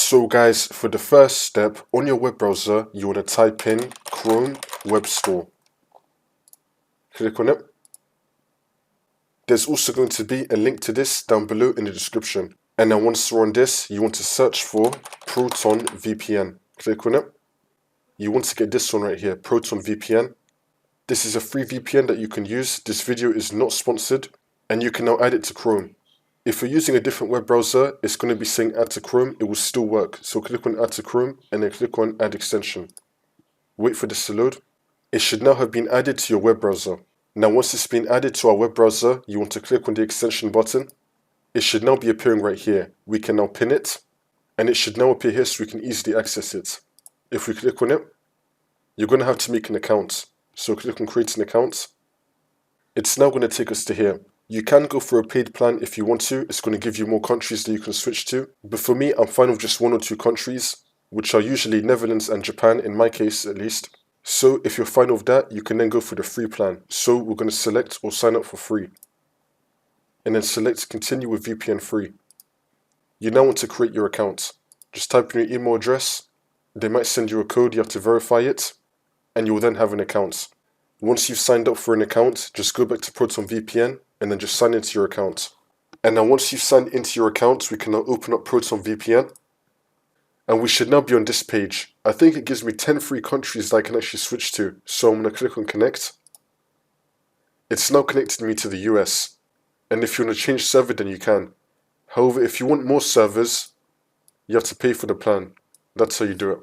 So guys, for the first step, on your web browser, you want to type in Chrome Web Store. Click on it. There's also going to be a link to this down below in the description. And now once you're on this, you want to search for Proton VPN. Click on it. You want to get this one right here, Proton VPN. This is a free VPN that you can use. This video is not sponsored, and you can now add it to Chrome. If you're using a different web browser, it's going to be saying add to Chrome. It will still work. So click on add to Chrome and then click on add extension. Wait for this to load. It should now have been added to your web browser. Now once it's been added to our web browser, you want to click on the extension button. It should now be appearing right here. We can now pin it, and it should now appear here so we can easily access it. If we click on it, you're going to have to make an account. So click on create an account. It's now going to take us to here. You can go for a paid plan if you want to. It's going to give you more countries that you can switch to. But for me, I'm fine with just 1 or 2 countries, which are usually Netherlands and Japan, in my case at least. So if you're fine with that, you can then go for the free plan. So we're going to select or sign up for free. And then select continue with VPN free. You now want to create your account. Just type in your email address. They might send you a code, you have to verify it, and you'll then have an account. Once you've signed up for an account, just go back to Proton VPN and then just sign into your account. And now once you've signed into your account, we can now open up Proton VPN. And we should now be on this page. I think it gives me 10 free countries that I can actually switch to. So I'm going to click on connect. It's now connected me to the US. And if you want to change server, then you can. However, if you want more servers, you have to pay for the plan. That's how you do it.